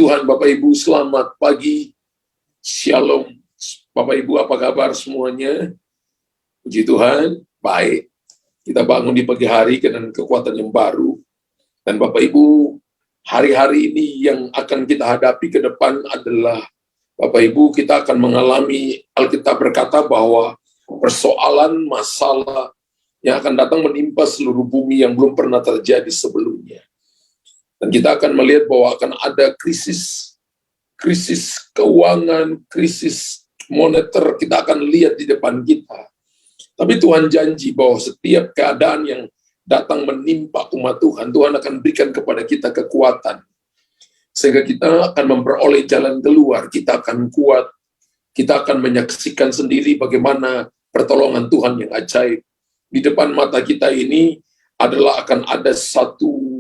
Tuhan, Bapak Ibu, selamat pagi. Shalom. Bapak Ibu, apa kabar semuanya? Puji Tuhan, baik. Kita bangun di pagi hari dengan kekuatan yang baru. Dan Bapak Ibu, hari-hari ini yang akan kita hadapi ke depan adalah, Bapak Ibu, kita akan mengalami, Alkitab berkata bahwa persoalan, masalah yang akan datang menimpa seluruh bumi yang belum pernah terjadi sebelumnya. Dan kita akan melihat bahwa akan ada krisis keuangan, krisis moneter, kita akan lihat di depan kita. Tapi Tuhan janji bahwa setiap keadaan yang datang menimpa umat Tuhan, Tuhan akan berikan kepada kita kekuatan. Sehingga kita akan memperoleh jalan keluar, kita akan kuat, kita akan menyaksikan sendiri bagaimana pertolongan Tuhan yang ajaib. Di depan mata kita ini adalah akan ada satu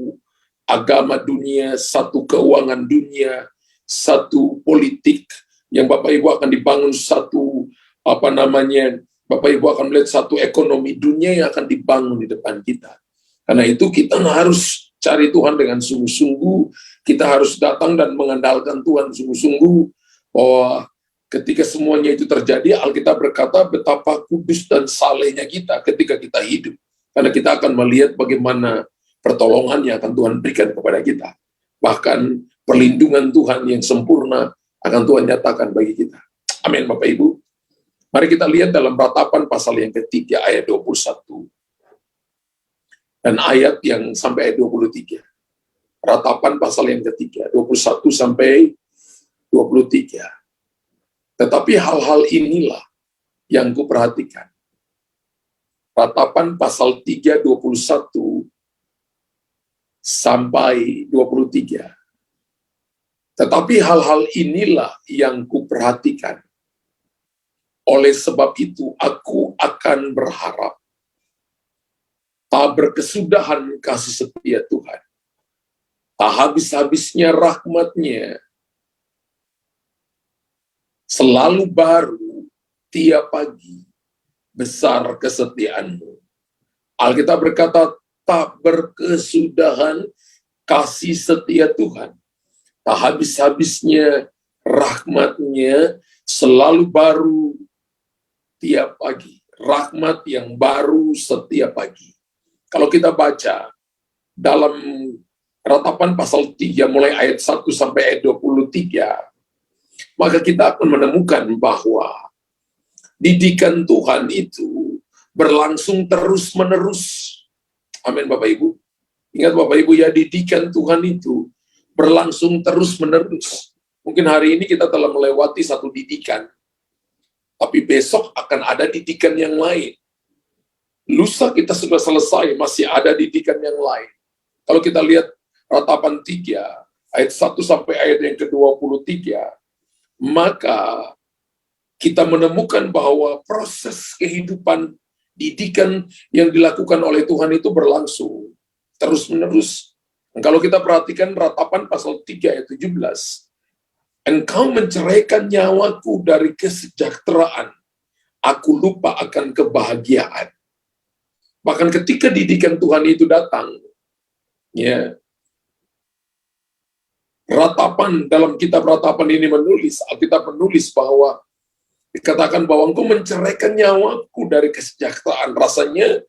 agama dunia, satu keuangan dunia, satu politik yang Bapak Ibu akan dibangun satu Bapak Ibu akan melihat satu ekonomi dunia yang akan dibangun di depan kita. Karena itu kita harus cari Tuhan dengan sungguh-sungguh, kita harus datang dan mengandalkan Tuhan sungguh-sungguh, bahwa ketika semuanya itu terjadi, Alkitab berkata betapa kudus dan salehnya kita ketika kita hidup. Karena kita akan melihat bagaimana pertolongan yang akan Tuhan berikan kepada kita. Bahkan perlindungan Tuhan yang sempurna akan Tuhan nyatakan bagi kita. Amin, Bapak Ibu. Mari kita lihat dalam Ratapan pasal yang ketiga ayat 21. Dan ayat yang sampai ayat 23. Ratapan pasal yang ketiga, 21 sampai 23. Tetapi hal-hal inilah yang kuperhatikan. Ratapan pasal 3, 21 sampai 23. Tetapi hal-hal inilah yang kuperhatikan. Oleh sebab itu aku akan berharap. Tak berkesudahan kasih setia Tuhan. Tak habis-habisnya rahmat-Nya. Selalu baru tiap pagi. Besar kesetiaan-Mu. Alkitab berkata, tak berkesudahan kasih setia Tuhan. Tak habis-habisnya rahmat-Nya, selalu baru tiap pagi. Rahmat yang baru setiap pagi. Kalau kita baca dalam Ratapan pasal 3 mulai ayat 1 sampai ayat 23, maka kita akan menemukan bahwa didikan Tuhan itu berlangsung terus-menerus. Amin, Bapak Ibu. Ingat Bapak Ibu ya, didikan Tuhan itu berlangsung terus-menerus. Mungkin hari ini kita telah melewati satu didikan, tapi besok akan ada didikan yang lain. Lusa kita sudah selesai, masih ada didikan yang lain. Kalau kita lihat Ratapan 3, ayat 1 sampai ayat yang ke-23, maka kita menemukan bahwa proses kehidupan didikan yang dilakukan oleh Tuhan itu berlangsung terus-menerus. Kalau kita perhatikan Ratapan pasal 3 ayat 17, engkau menceraikan nyawaku dari kesejahteraan, aku lupa akan kebahagiaan. Bahkan ketika didikan Tuhan itu datang, ya, Ratapan, dalam kitab Ratapan ini Alkitab menulis bahwa dikatakan bahwa engkau menceraikan nyawaku dari kesejahteraan. Rasanya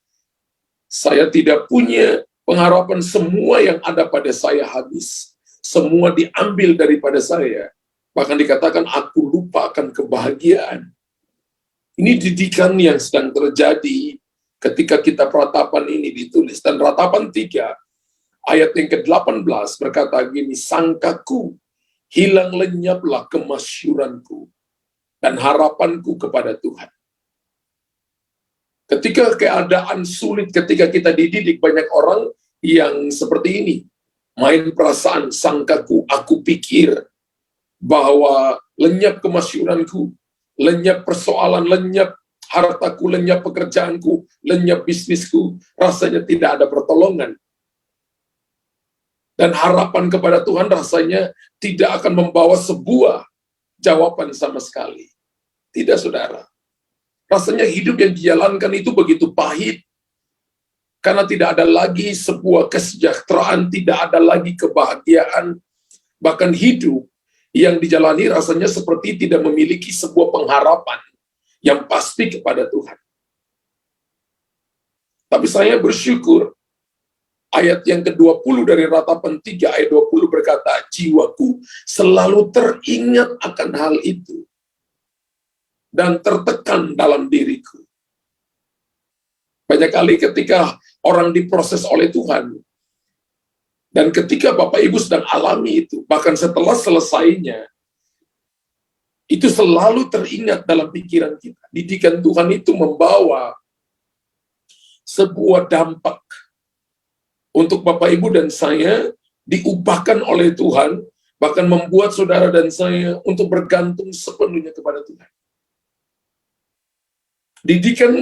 saya tidak punya pengharapan, semua yang ada pada saya habis. Semua diambil daripada saya. Bahkan dikatakan aku lupa akan kebahagiaan. Ini didikan yang sedang terjadi ketika kitab Ratapan ini ditulis. Dan Ratapan 3 ayat yang ke-18 berkata gini, sangkaku hilang lenyaplah kemasyuranku dan harapanku kepada Tuhan. Ketika keadaan sulit, ketika kita dididik, banyak orang yang seperti ini. Main perasaan, sangkaku, aku pikir bahwa lenyap kemasyuranku, lenyap persoalan, lenyap hartaku, lenyap pekerjaanku, lenyap bisnisku, rasanya tidak ada pertolongan. Dan harapan kepada Tuhan rasanya tidak akan membawa sebuah jawaban sama sekali. Tidak, saudara. Rasanya hidup yang dijalankan itu begitu pahit, karena tidak ada lagi sebuah kesejahteraan, tidak ada lagi kebahagiaan, Bahkan hidup yang dijalani rasanya seperti tidak memiliki sebuah pengharapan yang pasti kepada Tuhan. Tapi saya bersyukur, ayat yang ke-20 dari Ratapan 3 ayat 20 berkata, jiwaku selalu teringat akan hal itu dan tertekan dalam diriku. Banyak kali ketika orang diproses oleh Tuhan, dan ketika Bapak Ibu sedang alami itu, bahkan setelah selesainya, itu selalu teringat dalam pikiran kita. Didikan Tuhan itu membawa sebuah dampak untuk Bapak Ibu dan saya, diubahkan oleh Tuhan, bahkan membuat saudara dan saya untuk bergantung sepenuhnya kepada Tuhan. Didikan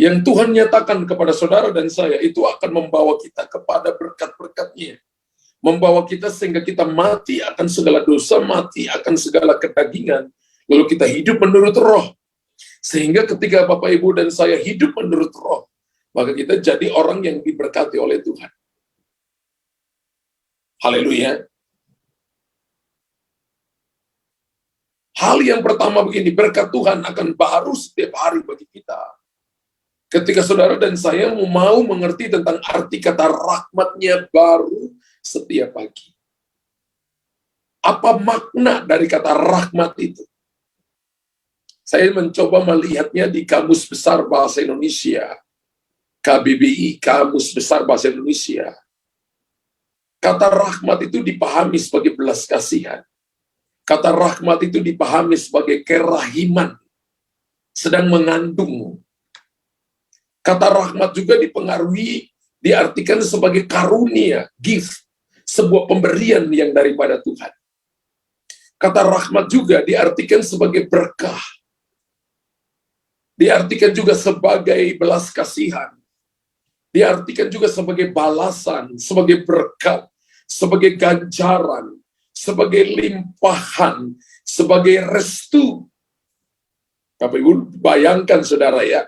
yang Tuhan nyatakan kepada saudara dan saya, itu akan membawa kita kepada berkat-berkat-Nya. Membawa kita sehingga kita mati akan segala dosa, mati akan segala kedagingan, lalu kita hidup menurut roh. Sehingga ketika Bapak Ibu dan saya hidup menurut roh, maka kita jadi orang yang diberkati oleh Tuhan. Haleluya. Hal yang pertama begini, berkat Tuhan akan baru setiap hari bagi kita. Ketika saudara dan saya mau mengerti tentang arti kata rahmat-Nya baru setiap pagi. Apa makna dari kata rahmat itu? Saya mencoba melihatnya di Kamus Besar Bahasa Indonesia, KBBI, Kamus Besar Bahasa Indonesia. Kata rahmat itu dipahami sebagai belas kasihan. Kata rahmat itu dipahami sebagai kerahiman, sedang mengandung. Kata rahmat juga dipengaruhi, diartikan sebagai karunia, gift, sebuah pemberian yang daripada Tuhan. Kata rahmat juga diartikan sebagai berkah. Diartikan juga sebagai belas kasihan. Diartikan juga sebagai balasan, sebagai berkat, sebagai ganjaran, sebagai limpahan, sebagai restu. Bapak Ibu bayangkan saudara ya,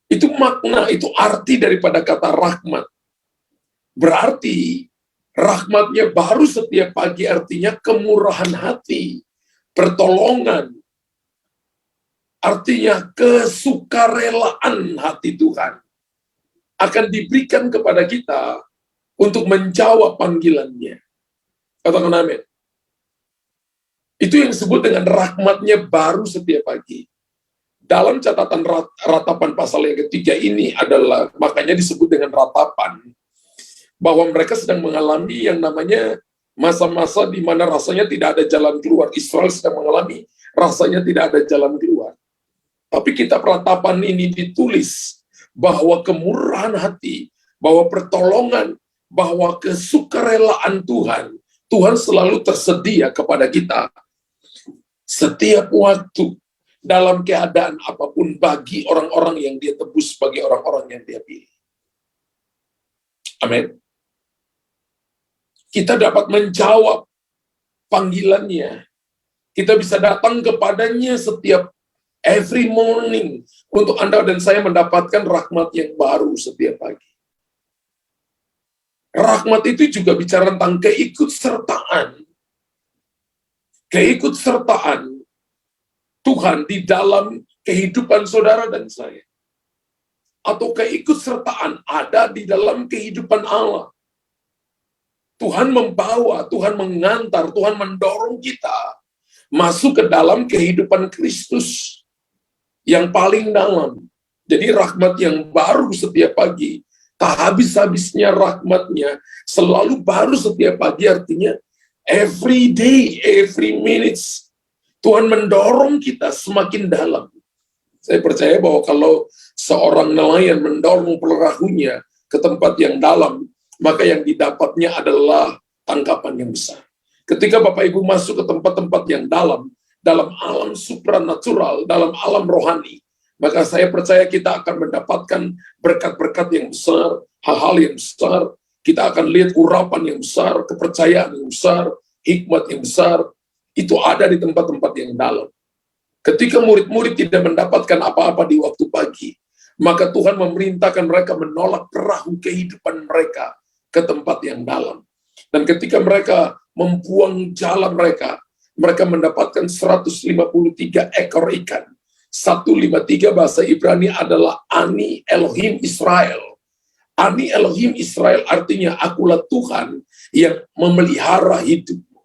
itu makna, itu arti daripada kata rahmat. Berarti rahmat-Nya baru setiap pagi, artinya kemurahan hati, pertolongan, artinya kesukarelaan hati Tuhan akan diberikan kepada kita untuk menjawab panggilan-Nya. Katakan amin. Itu yang disebut dengan rahmat-Nya baru setiap pagi. Dalam catatan ratapan pasal yang ketiga ini adalah, makanya disebut dengan ratapan, bahwa mereka sedang mengalami yang namanya masa-masa di mana rasanya tidak ada jalan keluar. Israel sedang mengalami rasanya tidak ada jalan keluar. Tapi kitab ratapan ini ditulis bahwa kemurahan hati, bahwa pertolongan, bahwa kesukarelaan Tuhan, Tuhan selalu tersedia kepada kita setiap waktu, dalam keadaan apapun, bagi orang-orang yang Dia tebus, bagi orang-orang yang Dia pilih. Amin. Kita dapat menjawab panggilan-Nya. Kita bisa datang kepadanya setiap every morning untuk Anda dan saya mendapatkan rahmat yang baru setiap pagi. Rahmat itu juga bicara tentang keikutsertaan. Keikutsertaan Tuhan di dalam kehidupan saudara dan saya. Atau keikutsertaan ada di dalam kehidupan Allah. Tuhan membawa, Tuhan mengantar, Tuhan mendorong kita masuk ke dalam kehidupan Kristus yang paling dalam. Jadi rahmat yang baru setiap pagi, tak habis-habisnya rahmat-Nya, selalu baru setiap pagi, artinya every day, every minutes, Tuhan mendorong kita semakin dalam. Saya percaya bahwa kalau seorang nelayan mendorong perahunya ke tempat yang dalam, maka yang didapatnya adalah tangkapan yang besar. Ketika Bapak Ibu masuk ke tempat-tempat yang dalam alam supranatural, dalam alam rohani, maka saya percaya kita akan mendapatkan berkat-berkat yang besar, hal-hal yang besar, kita akan lihat urapan yang besar, kepercayaan yang besar, hikmat yang besar, itu ada di tempat-tempat yang dalam. Ketika murid-murid tidak mendapatkan apa-apa di waktu pagi, maka Tuhan memerintahkan mereka menolak perahu kehidupan mereka ke tempat yang dalam. Dan ketika mereka membuang jala mereka. Mereka mendapatkan 153 ekor ikan. 153 bahasa Ibrani adalah Ani Elohim Israel. Ani Elohim Israel artinya akulah Tuhan yang memelihara hidupmu.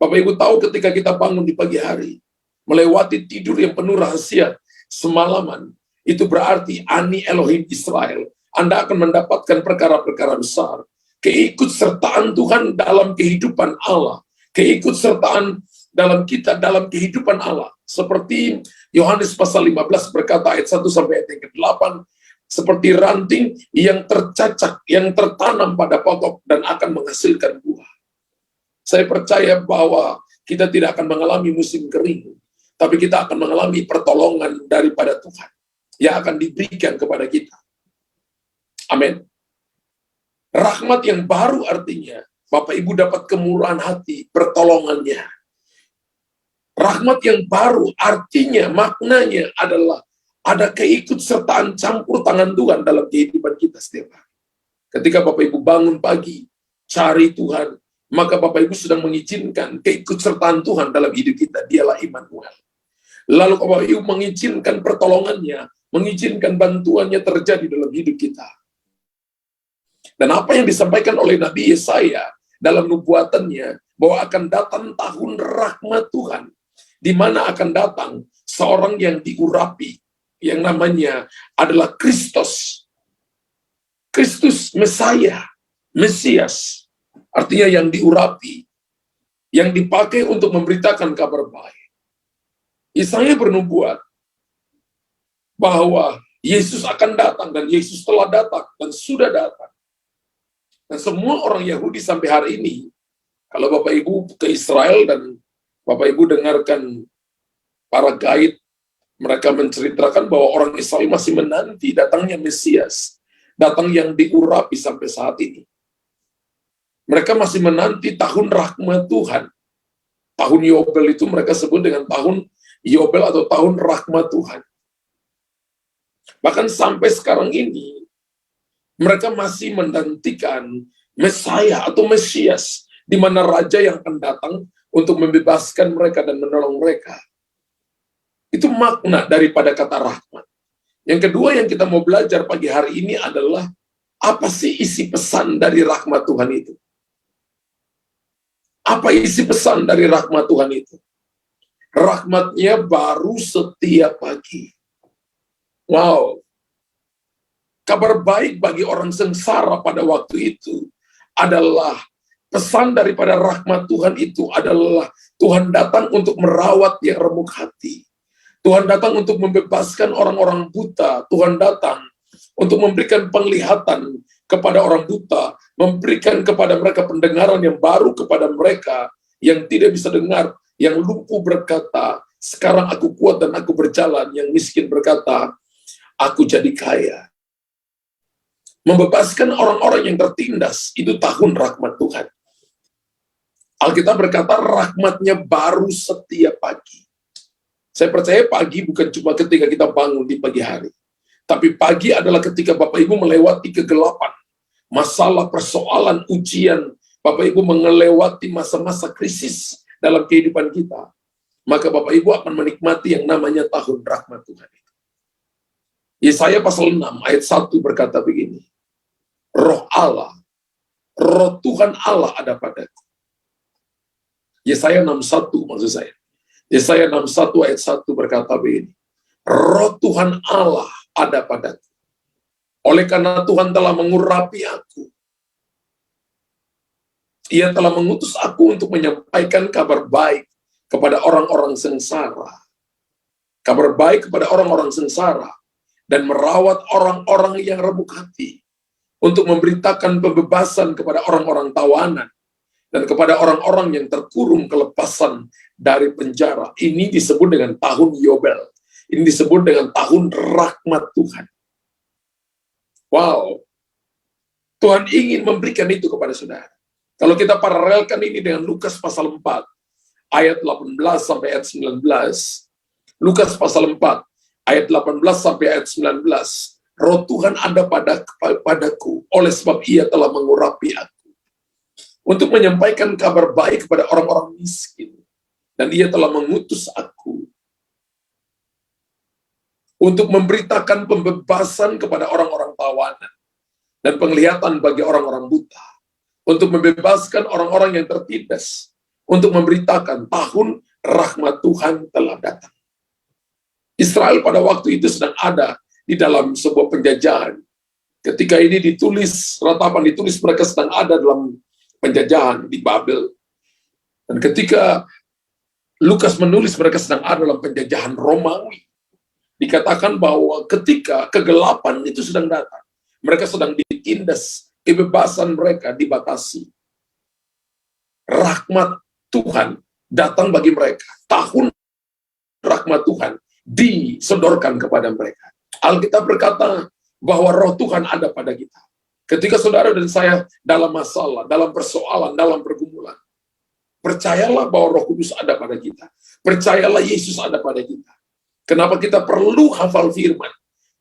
Bapak Ibu tahu ketika kita bangun di pagi hari, melewati tidur yang penuh rahasia semalaman, itu berarti Ani Elohim Israel. Anda akan mendapatkan perkara-perkara besar. Keikutsertaan Tuhan dalam kehidupan Allah. Keikutsertaan dalam kita, dalam kehidupan Allah. Seperti Yohanes pasal 15 berkata ayat 1 sampai ayat yang ke-8, seperti ranting yang tercacak, yang tertanam pada pokok dan akan menghasilkan buah. Saya percaya bahwa kita tidak akan mengalami musim kering, tapi kita akan mengalami pertolongan daripada Tuhan yang akan diberikan kepada kita. Amin. Rahmat yang baru artinya, Bapak Ibu dapat kemurahan hati, pertolongannya. Rahmat yang baru artinya, maknanya adalah ada keikutsertaan campur tangan Tuhan dalam kehidupan kita setiap hari. Ketika Bapak Ibu bangun pagi, cari Tuhan, maka Bapak Ibu sedang mengizinkan keikutsertaan Tuhan dalam hidup kita. Dialah Immanuel. Lalu Bapak Ibu mengizinkan pertolongannya, mengizinkan bantuannya terjadi dalam hidup kita. Dan apa yang disampaikan oleh Nabi Yesaya dalam nubuatannya, bahwa akan datang tahun rahmat Tuhan, di mana akan datang seorang yang diurapi, yang namanya adalah Kristus. Kristus Mesaya, Mesias, artinya yang diurapi, yang dipakai untuk memberitakan kabar baik. Yesaya bernubuat bahwa Yesus akan datang, dan Yesus telah datang, dan sudah datang. Dan semua orang Yahudi sampai hari ini, kalau Bapak Ibu ke Israel dan Bapak Ibu dengarkan para guide, mereka menceritakan bahwa orang Israel masih menanti datangnya Mesias, datang yang diurapi sampai saat ini. Mereka masih menanti tahun rahmat Tuhan. Tahun Yobel itu mereka sebut dengan tahun Yobel atau tahun rahmat Tuhan. Bahkan sampai sekarang ini, mereka masih menantikan Mesaya atau Mesias, di mana Raja yang akan datang untuk membebaskan mereka dan menolong mereka. Itu makna daripada kata rahmat. Yang kedua yang kita mau belajar pagi hari ini adalah, apa sih isi pesan dari rahmat Tuhan itu? Apa isi pesan dari rahmat Tuhan itu? Rahmatnya baru setiap pagi. Wow. Kabar baik bagi orang sengsara pada waktu itu adalah, pesan daripada rahmat Tuhan itu adalah, Tuhan datang untuk merawat yang remuk hati. Tuhan datang untuk membebaskan orang-orang buta. Tuhan datang untuk memberikan penglihatan kepada orang buta, memberikan kepada mereka pendengaran yang baru kepada mereka yang tidak bisa dengar. Yang lumpuh berkata, sekarang aku kuat dan aku berjalan. Yang miskin berkata, aku jadi kaya. Membebaskan orang-orang yang tertindas, itu tahun rahmat Tuhan. Alkitab berkata, rahmatnya baru setiap pagi. Saya percaya pagi bukan cuma ketika kita bangun di pagi hari, tapi pagi adalah ketika Bapak Ibu melewati kegelapan, masalah, persoalan, ujian, Bapak Ibu melewati masa-masa krisis dalam kehidupan kita, maka Bapak Ibu akan menikmati yang namanya tahun rahmat Tuhan itu. Yesaya pasal 6 ayat 1 berkata begini, Roh Allah, Roh Tuhan Allah ada padaku. Yesaya 6:1 maksud saya. Yesaya 61 ayat 1 berkata begini, Roh Tuhan Allah ada padaku. Oleh karena Tuhan telah mengurapi aku. Ia telah mengutus aku untuk menyampaikan kabar baik kepada orang-orang sengsara. Kabar baik kepada orang-orang sengsara. Dan merawat orang-orang yang remuk hati. Untuk memberitakan pembebasan kepada orang-orang tawanan. Dan kepada orang-orang yang terkurung kelepasan dari penjara. Ini disebut dengan tahun Yobel. Ini disebut dengan tahun rahmat Tuhan. Wow. Tuhan ingin memberikan itu kepada saudara. Kalau kita paralelkan ini dengan Lukas pasal 4, ayat 18 sampai ayat 19. Lukas pasal 4, ayat 18 sampai ayat 19. Roh Tuhan ada padaku, oleh sebab ia telah mengurapi aku. untuk menyampaikan kabar baik kepada orang-orang miskin. Dan Ia telah mengutus aku untuk memberitakan pembebasan kepada orang-orang tawanan dan penglihatan bagi orang-orang buta, untuk membebaskan orang-orang yang tertindas, untuk memberitakan tahun rahmat Tuhan telah datang. Israel pada waktu itu sedang ada di dalam sebuah penjajahan. Ketika ini ditulis, ratapan ditulis, mereka sedang ada dalam penjajahan di Babel. Dan ketika Lukas menulis, mereka sedang ada dalam penjajahan Romawi. Dikatakan bahwa ketika kegelapan itu sedang datang, mereka sedang ditindas, kebebasan mereka dibatasi. Rahmat Tuhan datang bagi mereka. Tahun rahmat Tuhan disodorkan kepada mereka. Alkitab berkata bahwa roh Tuhan ada pada kita. Ketika saudara dan saya dalam masalah, dalam persoalan, dalam pergumulan, percayalah bahwa Roh Kudus ada pada kita. Percayalah Yesus ada pada kita. Kenapa kita perlu hafal firman?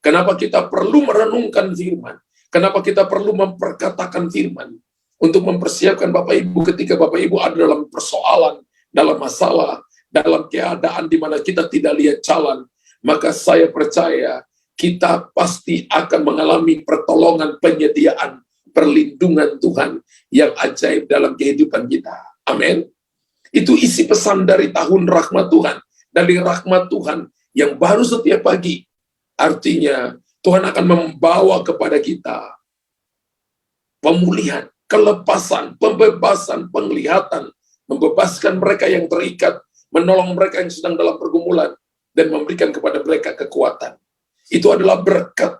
Kenapa kita perlu merenungkan firman? Kenapa kita perlu memperkatakan firman? Untuk mempersiapkan Bapak Ibu ketika Bapak Ibu ada dalam persoalan, dalam masalah, dalam keadaan di mana kita tidak lihat jalan, maka saya percaya kita pasti akan mengalami pertolongan, penyediaan, perlindungan Tuhan yang ajaib dalam kehidupan kita. Amin. Itu isi pesan dari tahun rahmat Tuhan, dari rahmat Tuhan yang baru setiap pagi. Artinya Tuhan akan membawa kepada kita pemulihan, kelepasan, pembebasan, penglihatan, membebaskan mereka yang terikat, menolong mereka yang sedang dalam pergumulan, dan memberikan kepada mereka kekuatan. Itu adalah berkat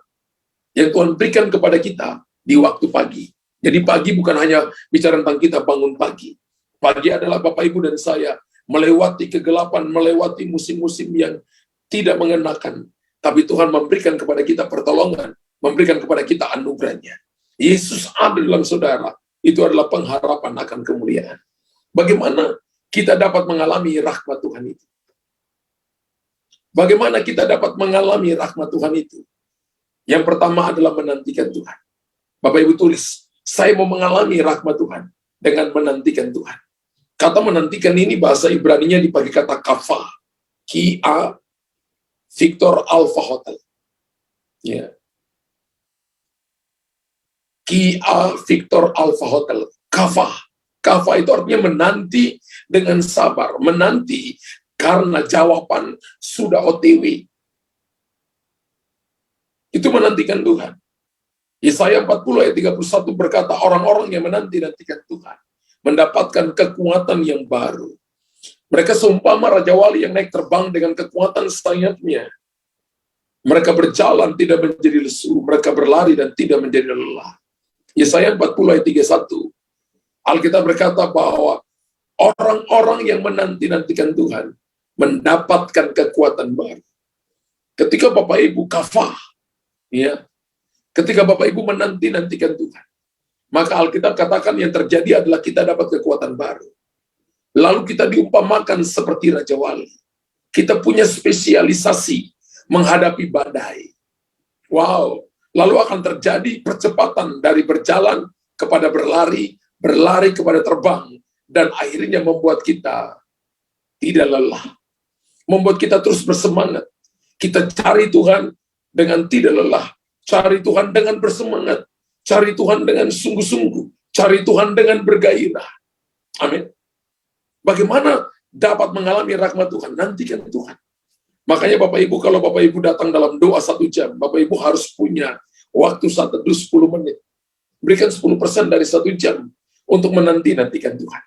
yang Tuhan berikan kepada kita di waktu pagi. Jadi pagi bukan hanya bicara tentang kita bangun pagi. Pagi adalah Bapak Ibu dan saya melewati kegelapan, melewati musim-musim yang tidak mengenakan. Tapi Tuhan memberikan kepada kita pertolongan, memberikan kepada kita anugerahnya. Yesus ada dalam saudara, itu adalah pengharapan akan kemuliaan. Bagaimana kita dapat mengalami rahmat Tuhan itu? Bagaimana kita dapat mengalami rahmat Tuhan itu? Yang pertama adalah menantikan Tuhan. Bapak Ibu tulis, saya mau mengalami rahmat Tuhan dengan menantikan Tuhan. Kata menantikan ini bahasa Ibraninya dipakai kata kafah. Ki-a Victor Alpha Hotel. Ya. Ki-a Victor Alpha Hotel. Kafah. Kafah itu artinya menanti dengan sabar. Menanti karena jawaban sudah OTW. Itu menantikan Tuhan. Yesaya 40 ayat 31 berkata, orang-orang yang menanti-nantikan Tuhan mendapatkan kekuatan yang baru. Mereka seumpama Raja Wali yang naik terbang dengan kekuatan sayapnya. Mereka berjalan tidak menjadi lesu, mereka berlari dan tidak menjadi lelah. Yesaya 40 ayat 31. Alkitab berkata bahwa orang-orang yang menanti-nantikan Tuhan mendapatkan kekuatan baru. Ketika Bapak Ibu kafah, ya, ketika Bapak Ibu menanti-nantikan Tuhan, maka Alkitab katakan yang terjadi adalah kita dapat kekuatan baru. Lalu kita diumpamakan seperti Raja Wali. Kita punya spesialisasi menghadapi badai. Wow, lalu akan terjadi percepatan dari berjalan kepada berlari, berlari kepada terbang, dan akhirnya membuat kita tidak lelah. Membuat kita terus bersemangat. Kita cari Tuhan dengan tidak lelah. Cari Tuhan dengan bersemangat. Cari Tuhan dengan sungguh-sungguh. Cari Tuhan dengan bergairah. Amin. Bagaimana dapat mengalami rahmat Tuhan? Nantikan Tuhan. Makanya Bapak Ibu, kalau Bapak Ibu datang dalam doa 1 jam, Bapak Ibu harus punya waktu saat teduh 10 menit. Berikan 10% dari 1 jam untuk menanti-nantikan Tuhan.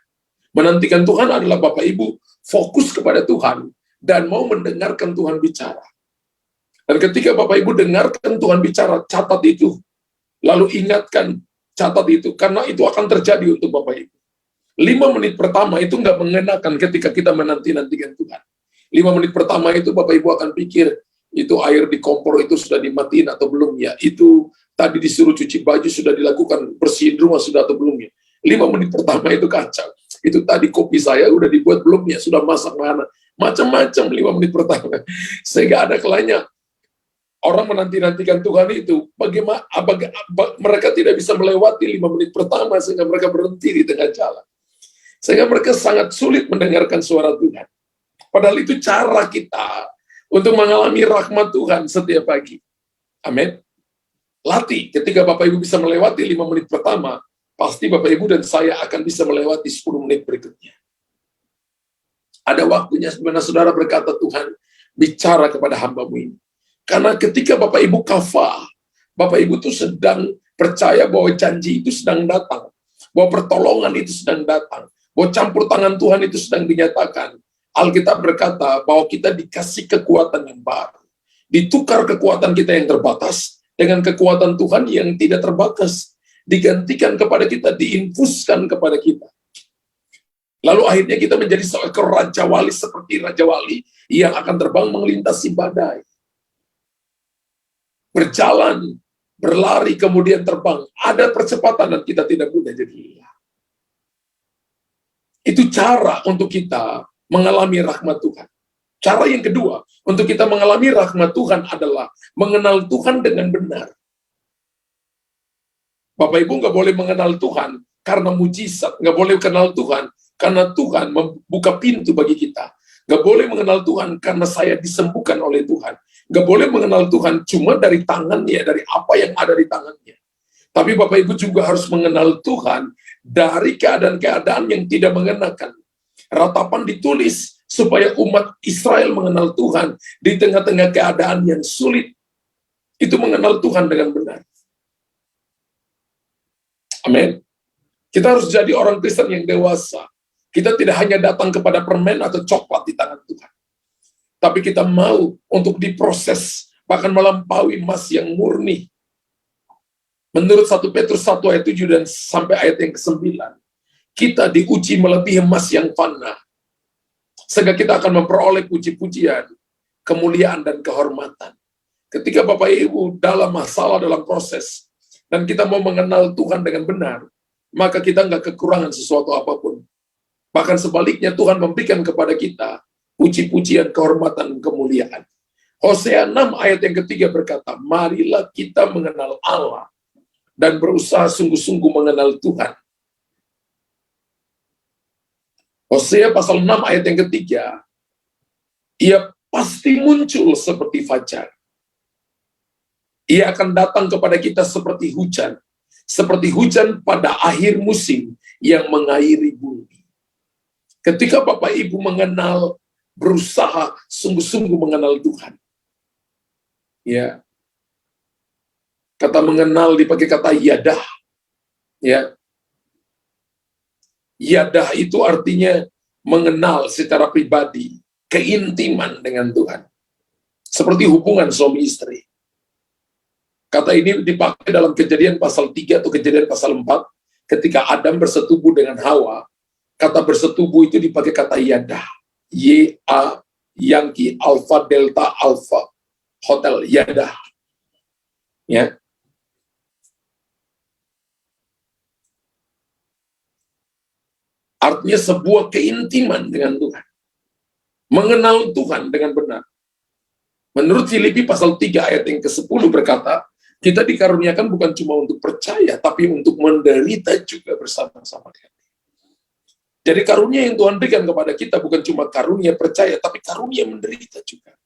Menantikan Tuhan adalah Bapak Ibu fokus kepada Tuhan dan mau mendengarkan Tuhan bicara. Dan ketika Bapak Ibu dengarkan Tuhan bicara, catat itu. Lalu ingatkan, catat itu. Karena itu akan terjadi untuk Bapak Ibu. 5 menit pertama itu nggak mengenakan ketika kita menanti-nantikan Tuhan. 5 menit pertama itu Bapak Ibu akan pikir, itu air di kompor itu sudah dimatiin atau belum ya? Itu tadi disuruh cuci baju sudah dilakukan, bersihin rumah sudah atau belum ya? 5 menit pertama itu kacau. Itu tadi kopi saya udah dibuat belum ya? Sudah masak mana? Macam-macam 5 menit pertama. Sehingga ada kalanya orang menanti-nantikan Tuhan itu, bagaimana mereka tidak bisa melewati 5 menit pertama sehingga mereka berhenti di tengah jalan. Sehingga mereka sangat sulit mendengarkan suara Tuhan. Padahal itu cara kita untuk mengalami rahmat Tuhan setiap pagi. Amin. Latih, ketika Bapak Ibu bisa melewati 5 menit pertama, pasti Bapak Ibu dan saya akan bisa melewati 10 menit berikutnya. Ada waktunya sebenarnya saudara berkata, Tuhan, bicara kepada hamba-Mu ini. Karena ketika Bapak Ibu kafah, Bapak Ibu tuh sedang percaya bahwa janji itu sedang datang, bahwa pertolongan itu sedang datang, bahwa campur tangan Tuhan itu sedang dinyatakan. Alkitab berkata bahwa kita dikasih kekuatan yang baru. Ditukar kekuatan kita yang terbatas dengan kekuatan Tuhan yang tidak terbatas. Digantikan kepada kita, diinfuskan kepada kita. Lalu akhirnya kita menjadi seekor Raja Wali seperti Raja Wali yang akan terbang melintasi badai. Berjalan, berlari, kemudian terbang. Ada percepatan dan kita tidak mudah jadi lelah. Itu cara untuk kita mengalami rahmat Tuhan. Cara yang kedua, untuk kita mengalami rahmat Tuhan adalah mengenal Tuhan dengan benar. Bapak Ibu nggak boleh mengenal Tuhan karena mujizat, nggak boleh kenal Tuhan karena Tuhan membuka pintu bagi kita. Nggak boleh mengenal Tuhan karena saya disembuhkan oleh Tuhan. Nggak boleh mengenal Tuhan cuma dari tangannya, dari apa yang ada di tangannya. Tapi Bapak Ibu juga harus mengenal Tuhan dari keadaan-keadaan yang tidak mengenakan. Ratapan ditulis supaya umat Israel mengenal Tuhan di tengah-tengah keadaan yang sulit. Itu mengenal Tuhan dengan benar. Amin. Kita harus jadi orang Kristen yang dewasa. Kita tidak hanya datang kepada permen atau coklat di tangan Tuhan. Tapi kita mau untuk diproses, bahkan melampaui emas yang murni. Menurut 1 Petrus 1 ayat 7 dan sampai ayat yang ke-9, kita diuji melebihi emas yang fana. Sehingga kita akan memperoleh puji-pujian, kemuliaan, dan kehormatan. Ketika Bapak Ibu dalam masalah, dalam proses, dan kita mau mengenal Tuhan dengan benar, maka kita nggak kekurangan sesuatu apapun. Bahkan sebaliknya Tuhan memberikan kepada kita puji-pujian, kehormatan, kemuliaan. Hosea 6 ayat yang ketiga berkata, marilah kita mengenal Allah dan berusaha sungguh-sungguh mengenal Tuhan. Hosea pasal 6 ayat yang ketiga, ia pasti muncul seperti fajar. Ia akan datang kepada kita seperti hujan pada akhir musim yang mengairi bumi. Ketika Bapak Ibu mengenal, berusaha sungguh-sungguh mengenal Tuhan. Ya. Kata mengenal dipakai kata yadah. Ya. Yadah itu artinya mengenal secara pribadi, keintiman dengan Tuhan. Seperti hubungan suami istri. Kata ini dipakai dalam Kejadian pasal 3 atau Kejadian pasal 4, ketika Adam bersetubuh dengan Hawa. Kata bersetubuh itu dipakai kata yadah. Y-A, Yankee, Alpha, Delta, Alpha, Hotel, yadah. Ya. Artinya sebuah keintiman dengan Tuhan. Mengenal Tuhan dengan benar. Menurut Filipi pasal 3 ayat yang ke-10 berkata, kita dikaruniakan bukan cuma untuk percaya, tapi untuk menderita juga bersama-sama dengan Dia. Jadi karunia yang Tuhan berikan kepada kita bukan cuma karunia percaya, tapi karunia menderita juga.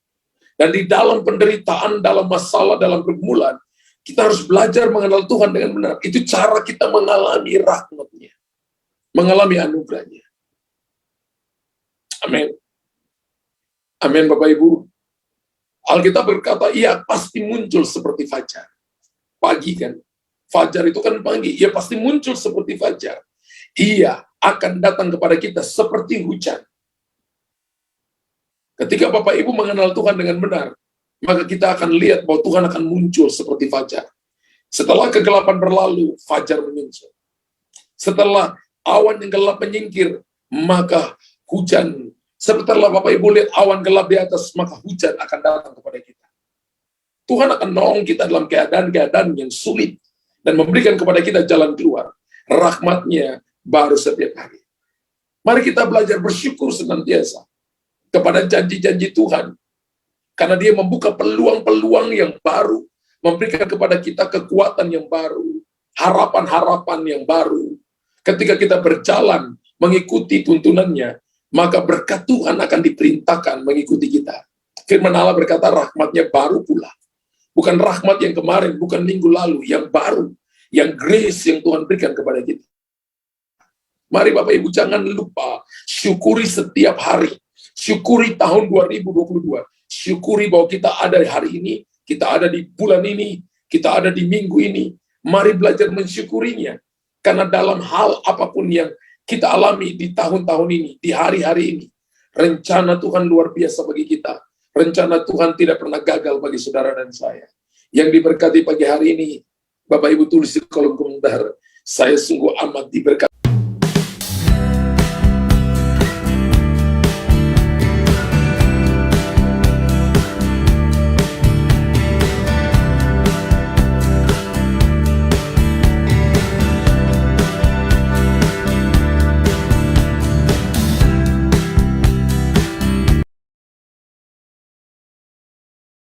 Dan di dalam penderitaan, dalam masalah, dalam pergumulan, kita harus belajar mengenal Tuhan dengan benar. Itu cara kita mengalami rahmat-Nya, mengalami anugerah-Nya. Amin. Amin, Bapak Ibu. Alkitab berkata, ia pasti muncul seperti fajar. Pagi kan, fajar itu kan pagi, ia pasti muncul seperti fajar. Ia akan datang kepada kita seperti hujan. Ketika Bapak Ibu mengenal Tuhan dengan benar, maka kita akan lihat bahwa Tuhan akan muncul seperti fajar. Setelah kegelapan berlalu, fajar muncul. Setelah awan yang gelap menyingkir, maka hujan. Setelah Bapak Ibu lihat awan gelap di atas, maka hujan akan datang kepada kita. Tuhan akan menolong kita dalam keadaan-keadaan yang sulit dan memberikan kepada kita jalan keluar. Rahmat-Nya baru setiap hari. Mari kita belajar bersyukur senantiasa kepada janji-janji Tuhan. Karena dia membuka peluang-peluang yang baru, memberikan kepada kita kekuatan yang baru, harapan-harapan yang baru. Ketika kita berjalan mengikuti tuntunannya, maka berkat Tuhan akan diperintahkan mengikuti kita. Firman Allah berkata rahmatnya baru pula. Bukan rahmat yang kemarin, bukan minggu lalu, yang baru, yang grace yang Tuhan berikan kepada kita. Mari Bapak Ibu jangan lupa, syukuri setiap hari. Syukuri tahun 2022. Syukuri bahwa kita ada hari ini, kita ada di bulan ini, kita ada di minggu ini. Mari belajar mensyukurinya. Karena dalam hal apapun yang kita alami di tahun-tahun ini, di hari-hari ini, rencana Tuhan luar biasa bagi kita. Rencana Tuhan tidak pernah gagal bagi saudara dan saya. Yang diberkati pagi hari ini, Bapak Ibu tulis di kolom komentar, saya sungguh amat diberkati